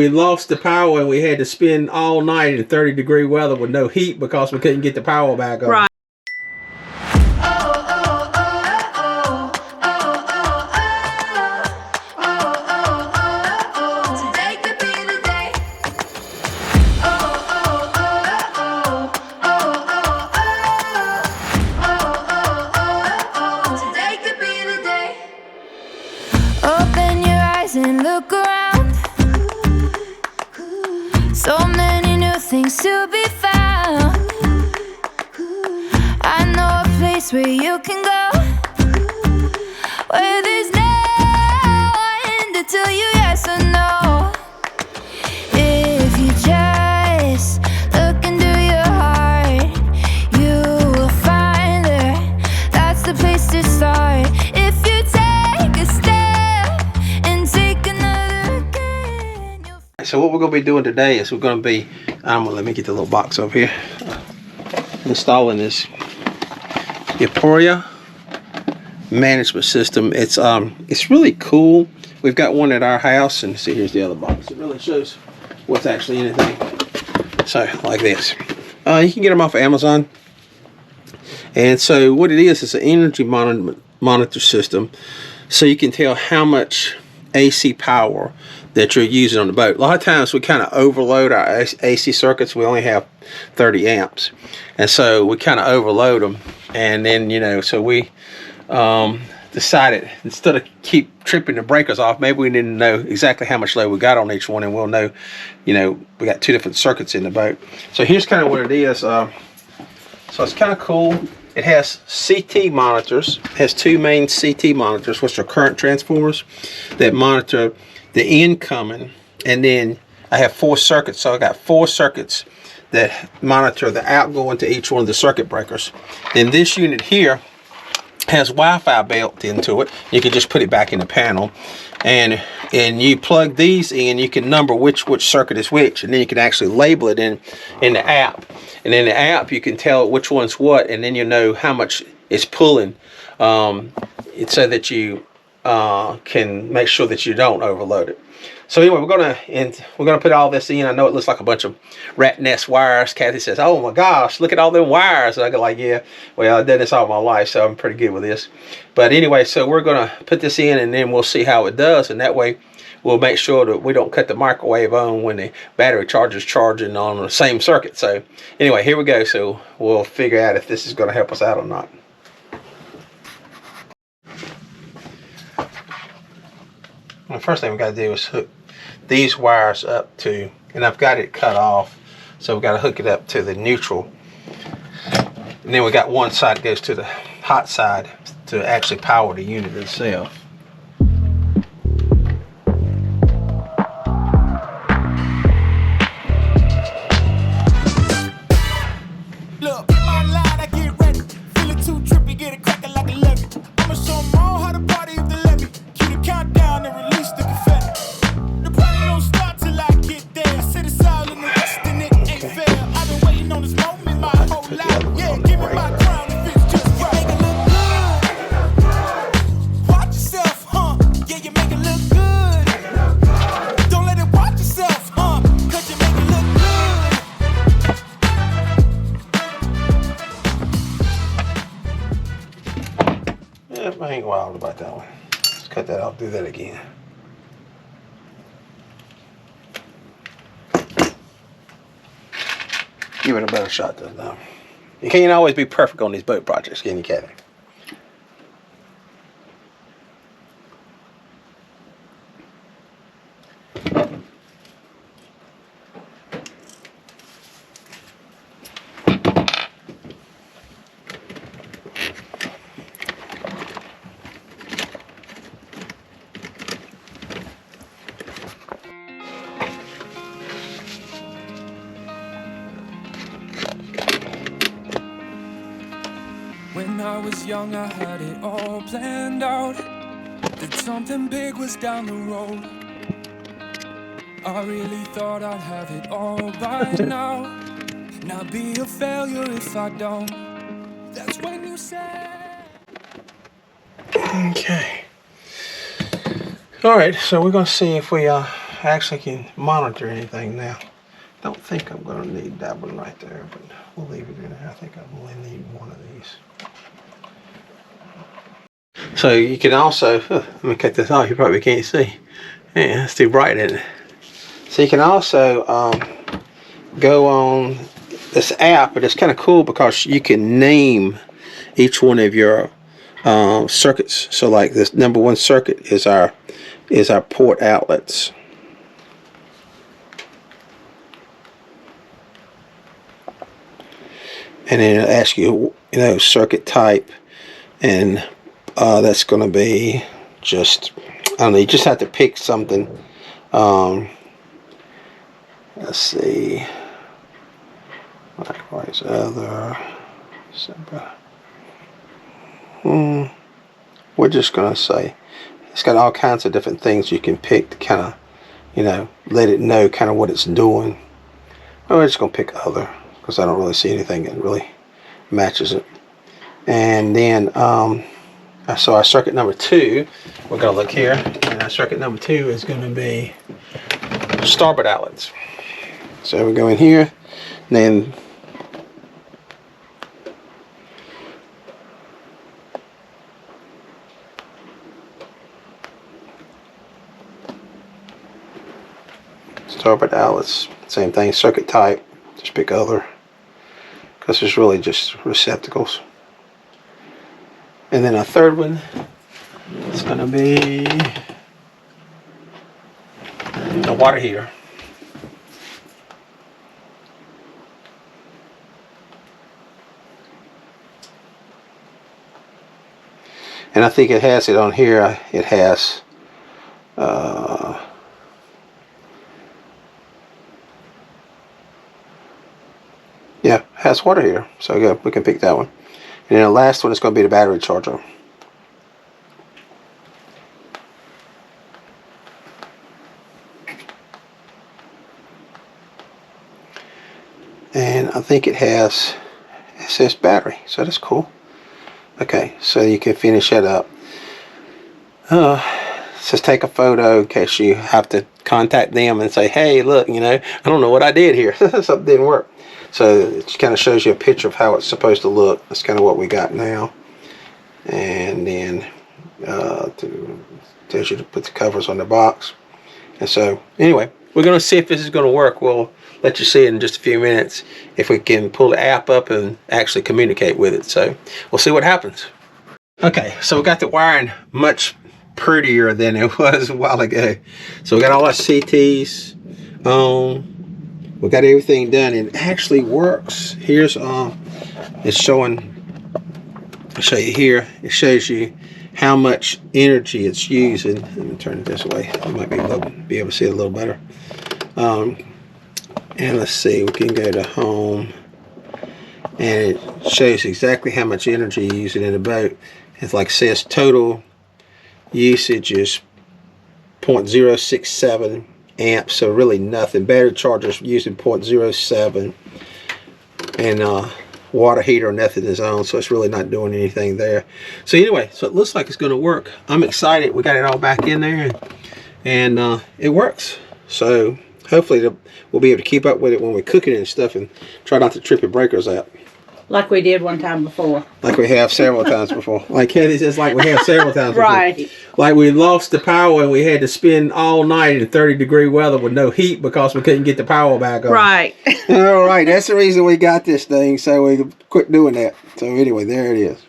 We lost the power and we had to spend all night in 30-degree weather with no heat because we couldn't get the power back on. Right. Open your eyes and look around. So many new things to be found. I know a place where you can go, where there's no end to tell you yes or no. If you just look into your heart, you will find there. That's the place to start. If you take a step and take another again, So what we're going to be doing today is we're going to be, let me get the little box over here, installing this emporia management system. It's really cool. We've got one at our house, and see, here's the other box. It really shows what's actually in it. So like this, you can get them off of Amazon. And so what it is an energy monitor system, so you can tell how much AC power that you're using on the boat. A lot of times we kind of overload our AC circuits. We only have 30 amps, and so we kind of overload them. And then, you know, so we decided, instead of keep tripping the breakers off, maybe we didn't know exactly how much load we got on each one, and we'll know, you know, we got 2 different circuits in the boat. So here's kind of what it is. So it's kind of cool. It has CT monitors. It has 2 main CT monitors, which are current transformers that monitor the incoming, and then I have 4 circuits. So I got 4 circuits that monitor the outgoing to each one of the circuit breakers. Then this unit here has Wi-Fi built into it. You can just put it back in the panel, and you plug these in. You can number which circuit is which, and then you can actually label it in the app. And in the app you can tell which one's what, and then you know how much it's pulling, it's so that you can make sure that you don't overload it. So anyway, we're gonna put all this in. I know it looks like a bunch of rat nest wires. Kathy says, "Oh my gosh, look at all them wires." And I go like, "Yeah, well, I've done this all my life, so I'm pretty good with this." But anyway, so we're gonna put this in, and then we'll see how it does, and that way we'll make sure that we don't cut the microwave on when the battery charger's charging on the same circuit. So anyway, here we go. So we'll figure out if this is going to help us out or not. The first thing we got to do is hook these wires up to, and I've got it cut off, so we've got to hook it up to the neutral. And then we got one side that goes to the hot side to actually power the unit itself. I ain't wild about that one. Let's cut that out, do that again. Give it a better shot this time. You can't always be perfect on these boat projects, can you, Kathy? When I was young, I had it all planned out, that something big was down the road. I really thought I'd have it all by now, not be a failure if I don't. That's when you said. Okay. All right, so we're gonna see if we actually can monitor anything now. Don't think I'm going to need that one right there, but we'll leave it in there. I think I only need one of these. So you can also, let me cut this off, you probably can't see. Yeah, it's too bright, isn't it? So you can also go on this app, but it's kind of cool because you can name each one of your circuits. So like this number 1 circuit is our port outlets. And then it'll ask you, circuit type, and that's going to be just, I don't know, you just have to pick something. Let's see. Likewise, other. We're just going to say, it's got all kinds of different things you can pick to kind of, let it know kind of what it's doing. We're just going to pick other, because I don't really see anything that really matches it. And then, so our circuit number 2, we're going to look here, and our circuit number 2 is going to be starboard outlets. So we go in here, and then starboard outlets, same thing, circuit type, just pick other, because it's really just receptacles. And then a third one is going to be a water heater. And I think it has it on here. It has yeah, it has water heater. So yeah, we can pick that one. And then the last one is going to be the battery charger. And I think it says battery, so that's cool. Okay, so you can finish that up. It says take a photo in case you have to contact them and say, hey, look, I don't know what I did here. Something didn't work. So it kind of shows you a picture of how it's supposed to look. That's kind of what we got now. And then tells you to put the covers on the box. And so anyway, we're going to see if this is going to work. We'll let you see it in just a few minutes if we can pull the app up and actually communicate with it. So we'll see what happens. Okay, so we got the wiring much prettier than it was a while ago. So we got all our CTs on. We got everything done, and it actually works. Here's it's showing. I'll show you here. It shows you how much energy it's using. Let me turn it this way. You might be able to see it a little better. And let's see. We can go to home, and it shows exactly how much energy you're using in the boat. It's like it says total usage is 0.067 amps, so really nothing. Battery charger's using 0.07, and water heater, nothing is on, so it's really not doing anything there. So anyway, so it looks like it's going to work. I'm excited. We got it all back in there, and it works. So hopefully we'll be able to keep up with it when we cook it and stuff, and try not to trip the breakers out. Like we did one time before. Like we have several times before. Like Kathy says, like we have several times before. Right. Like we lost the power and we had to spend all night in 30-degree weather with no heat because we couldn't get the power back on. Right. All right, that's the reason we got this thing, so we quit doing that. So anyway, there it is.